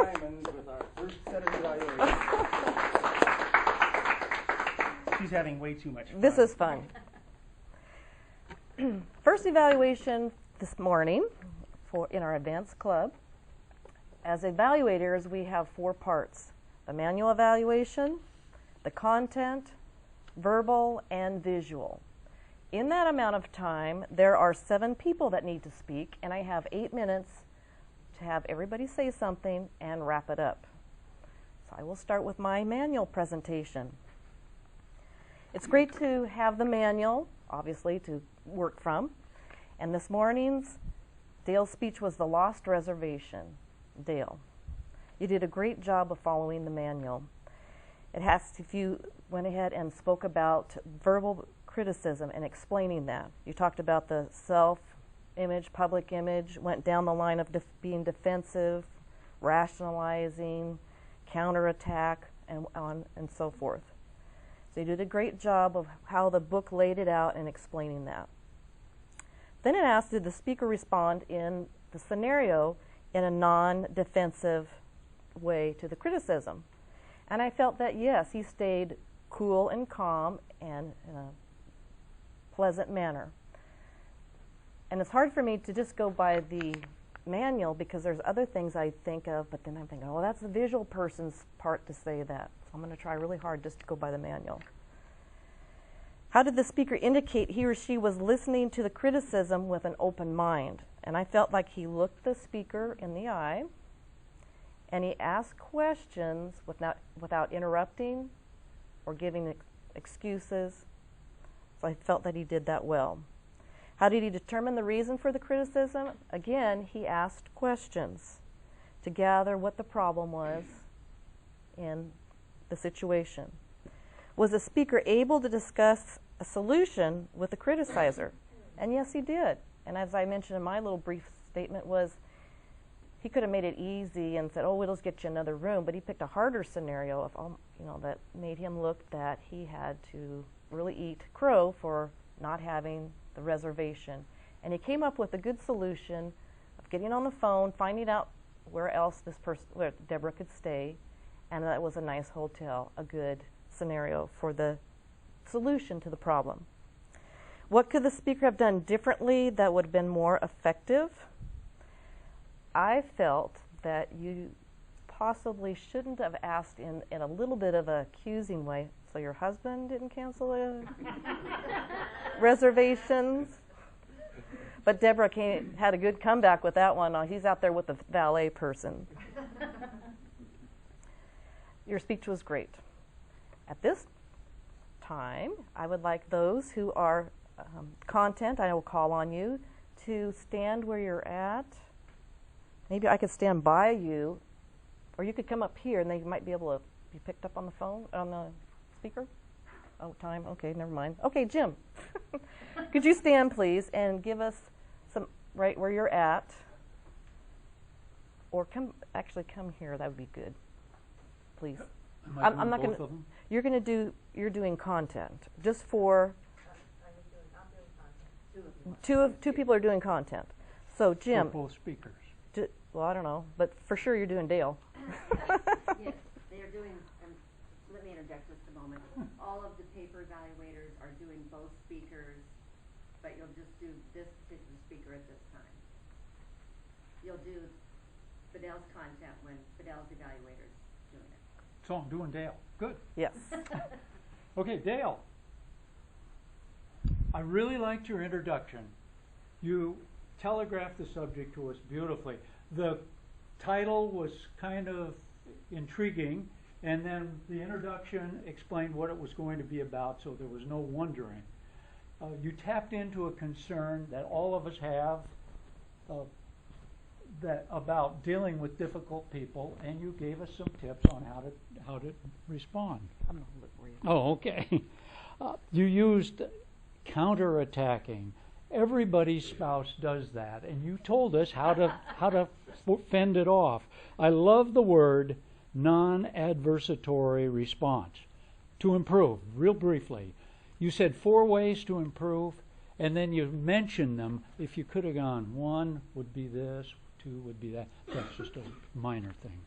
Diamond with our first set of evaluations. She's having way too much fun. This is fun. First evaluation this morning in our advanced club. As evaluators, we have 4 parts: the manual evaluation, the content, verbal, and visual. In that amount of time, there are 7 people that need to speak, and I have 8 minutes to have everybody say something and wrap it up. So I will start with my manual presentation. It's great to have the manual, obviously, to work from. And this morning's Dale's speech was the Lost Reservation. Dale, you did a great job of following the manual. If you went ahead and spoke about verbal criticism and explaining that. You talked about the self-image, public image, went down the line of being defensive, rationalizing, counterattack, and on and so forth. So you did a great job of how the book laid it out and explaining that. Then it asked, did the speaker respond in the scenario in a non-defensive way to the criticism? And I felt that, yes, he stayed cool and calm and in a pleasant manner. And it's hard for me to just go by the manual because there's other things I think of, but then I'm thinking, oh, that's the visual person's part to say that. So I'm going to try really hard just to go by the manual. How did the speaker indicate he or she was listening to the criticism with an open mind? And I felt like he looked the speaker in the eye and he asked questions without interrupting or giving excuses. So I felt that he did that well. How did he determine the reason for the criticism? Again, he asked questions to gather what the problem was in the situation. Was the speaker able to discuss a solution with the criticizer? And yes, he did. And as I mentioned in my little brief statement was, he could have made it easy and said, oh, we'll just get you another room, but he picked a harder scenario of, that made him look that he had to really eat crow for not having the reservation. And he came up with a good solution of getting on the phone, finding out where Deborah could stay, and that was a nice hotel, a good scenario for the solution to the problem. What could the speaker have done differently that would have been more effective? I felt that you possibly shouldn't have asked in a little bit of an accusing way, so your husband didn't cancel the reservations? But Deborah had a good comeback with that one. He's out there with the valet person. Your speech was great. At this time, I would like those who are content, I will call on you to stand where you're at. Maybe I could stand by you, or you could come up here and they might be able to be picked up on the phone, on the speaker. Oh, time, okay, never mind. Okay, Jim, could you stand please and give us some, right where you're at, or come here, that would be good, please. I'm not going to, you're doing content, just for, two people are doing content. So Jim. For both speakers. Well, I don't know, but for sure you're doing Dale. Yes, they are doing, let me interject just a moment. All of the paper evaluators are doing both speakers, but you'll just do this particular speaker at this time. You'll do Fidel's content when Fidel's evaluator's doing it. So I'm doing Dale. Good. Yes. Okay, Dale. I really liked your introduction. You telegraphed the subject to us beautifully. The title was kind of intriguing, and then the introduction explained what it was going to be about, so there was no wondering. You tapped into a concern that all of us have about dealing with difficult people, and you gave us some tips on how to respond. I'm going to look for you. Oh, okay. You used counterattacking. Everybody's spouse does that, and you told us how to fend it off. I love the word non-adversatory response. To improve, real briefly. You said 4 ways to improve, and then you mentioned them. If you could have gone, 1 would be this, 2 would be that. That's just a minor thing.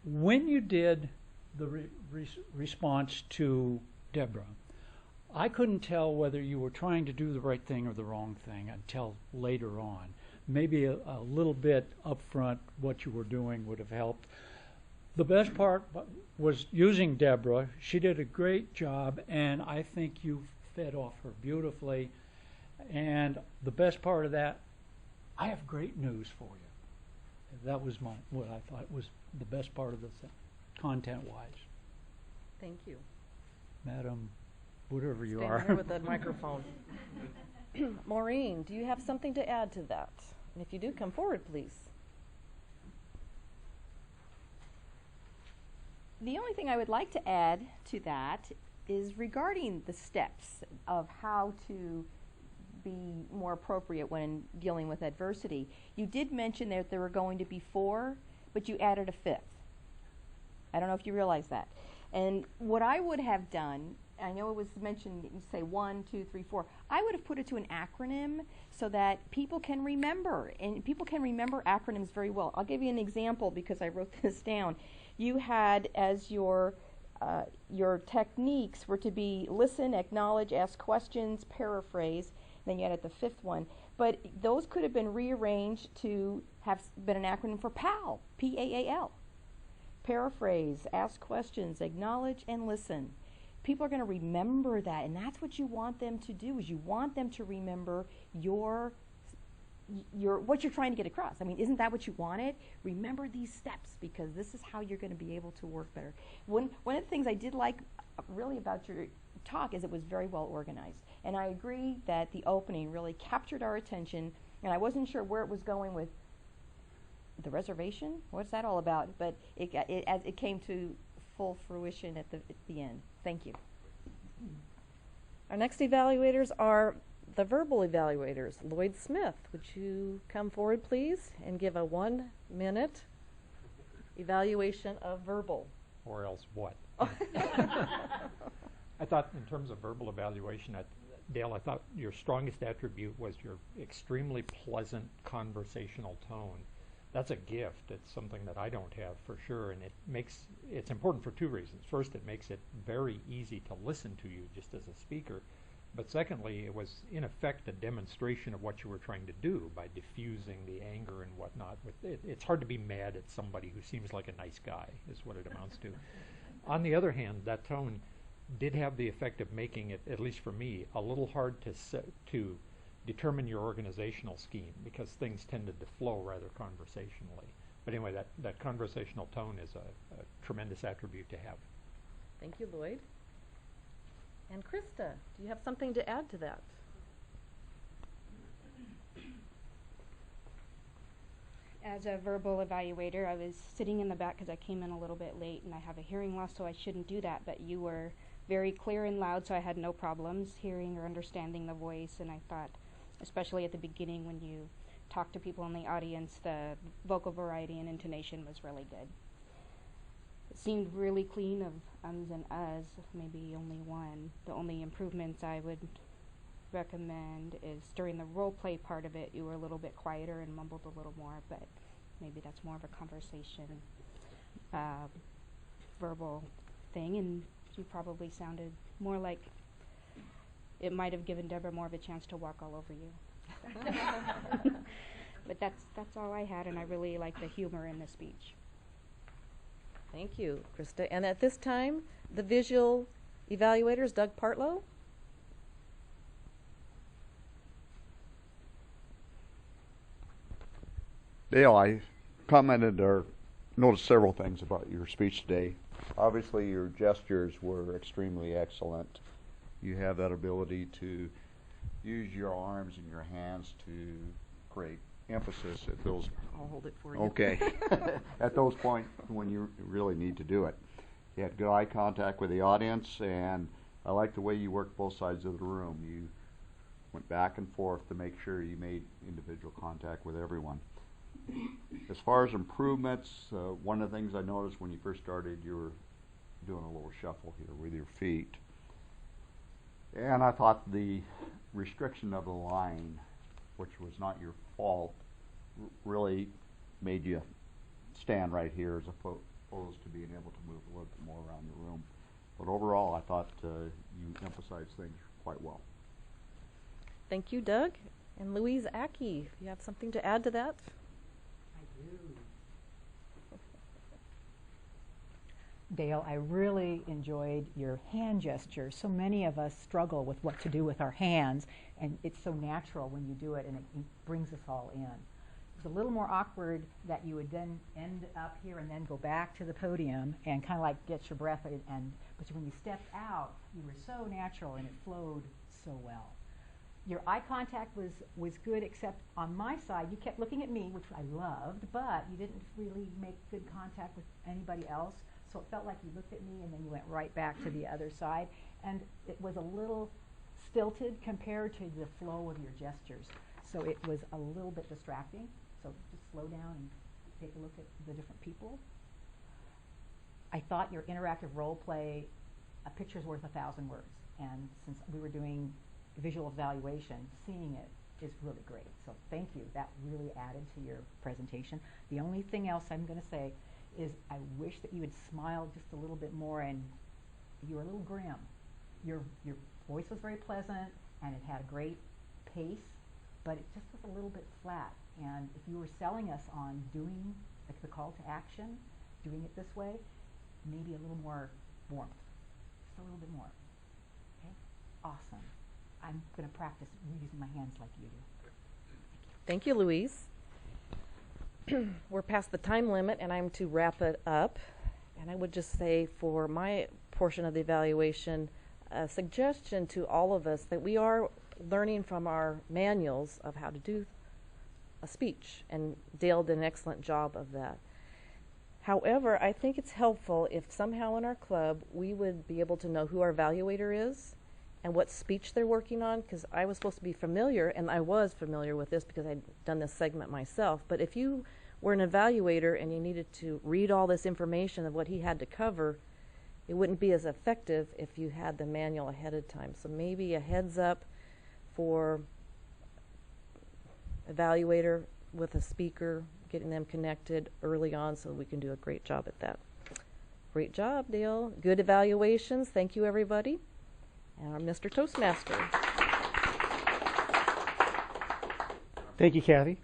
when you did the response to Deborah, I couldn't tell whether you were trying to do the right thing or the wrong thing until later on. Maybe a little bit up front what you were doing would have helped. The best part was using Deborah. She did a great job, and I think you fed off her beautifully. And the best part of that, I have great news for you. That was what I thought was the best part of the thing, content-wise. Thank you. Madam, whatever you Stand are. here with the microphone. Maureen, do you have something to add to that? And if you do, come forward, please. The only thing I would like to add to that is regarding the steps of how to be more appropriate when dealing with adversity. You did mention that there were going to be 4, but you added a 5th. I don't know if you realize that. And what I would have done, I know it was mentioned, you say 1, 2, 3, 4. I would have put it to an acronym so that people can remember, and people can remember acronyms very well. I'll give you an example because I wrote this down. You had as your techniques were to be listen, acknowledge, ask questions, paraphrase. Then you added the 5th one. But those could have been rearranged to have been an acronym for PAL, P-A-A-L. Paraphrase, ask questions, acknowledge, and listen. People are going to remember that, and that's what you want them to do, is you want them to remember what you're trying to get across. I mean, isn't that what you wanted? Remember these steps, because this is how you're going to be able to work better. One of the things I did like really about your talk is it was very well organized. And I agree that the opening really captured our attention, and I wasn't sure where it was going with the reservation. What's that all about? But it came to full fruition at the end. Thank you. Our next evaluators are the verbal evaluators. Lloyd Smith, would you come forward, please, and give a 1-minute evaluation of verbal? Or else what? I thought in terms of verbal evaluation, Dale, I thought your strongest attribute was your extremely pleasant conversational tone. That's a gift. It's something that I don't have for sure, and it's important for 2 reasons. First, it makes it very easy to listen to you just as a speaker. But secondly, it was in effect a demonstration of what you were trying to do by diffusing the anger and whatnot. It's hard to be mad at somebody who seems like a nice guy, is what it amounts to. On the other hand, that tone did have the effect of making it, at least for me, a little hard to determine your organizational scheme, because things tended to flow rather conversationally. But anyway, that conversational tone is a tremendous attribute to have. Thank you, Lloyd. And Krista, do you have something to add to that? As a verbal evaluator, I was sitting in the back because I came in a little bit late and I have a hearing loss, so I shouldn't do that, but you were very clear and loud, so I had no problems hearing or understanding the voice, and I thought, especially at the beginning when you talked to people in the audience, the vocal variety and intonation was really good. It seemed really clean of ums and uhs, maybe only one. The only improvements I would recommend is during the role play part of it, you were a little bit quieter and mumbled a little more, but maybe that's more of a conversation, verbal thing, and you probably sounded more like it might have given Deborah more of a chance to walk all over you. But that's all I had, and I really like the humor in the speech. Thank you, Krista. And at this time, the visual evaluators, Doug Partlow. Dale, I commented or noticed several things about your speech today. Obviously, your gestures were extremely excellent. You have that ability to use your arms and your hands to create emphasis at those. I'll hold it for you. Okay. At those points when you really need to do it. You had good eye contact with the audience, and I like the way you worked both sides of the room. You went back and forth to make sure you made individual contact with everyone. As far as improvements, one of the things I noticed when you first started, you were doing a little shuffle here with your feet. And I thought the restriction of the line, which was not your fault, really made you stand right here as opposed to being able to move a little bit more around the room. But overall, I thought you emphasized things quite well. Thank you, Doug. And Louise Aki, if you have something to add to that? I do. Dale, I really enjoyed your hand gestures. So many of us struggle with what to do with our hands, and it's so natural when you do it, and it brings us all in. It's a little more awkward that you would then end up here and then go back to the podium and kind of like get your breath, but when you stepped out, you were so natural and it flowed so well. Your eye contact was good, except on my side, you kept looking at me, which I loved, but you didn't really make good contact with anybody else. So it felt like you looked at me and then you went right back to the other side. And it was a little stilted compared to the flow of your gestures. So it was a little bit distracting. So just slow down and take a look at the different people. I thought your interactive role play, a picture's worth 1,000 words. And since we were doing visual evaluation, seeing it is really great. So thank you. That really added to your presentation. The only thing else I'm going to say is I wish that you would smile just a little bit more, and you were a little grim. Your voice was very pleasant and it had a great pace, but it just was a little bit flat. And if you were selling us on doing the call to action, doing it this way, maybe a little more warmth, just a little bit more. Okay? Awesome. I'm going to practice using my hands like you do. Thank you, Louise. We're past the time limit, and I'm to wrap it up. And I would just say for my portion of the evaluation, a suggestion to all of us that we are learning from our manuals of how to do a speech, and Dale did an excellent job of that. However, I think it's helpful if somehow in our club we would be able to know who our evaluator is and what speech they're working on, because I was supposed to be familiar, and I was familiar with this because I'd done this segment myself. But if you were an evaluator and you needed to read all this information of what he had to cover, it wouldn't be as effective if you had the manual ahead of time. So maybe a heads up for evaluator with a speaker, getting them connected early on so we can do a great job at that. Great job, Dale. Good evaluations. Thank you, everybody. And our Mr. Toastmaster. Thank you, Kathy.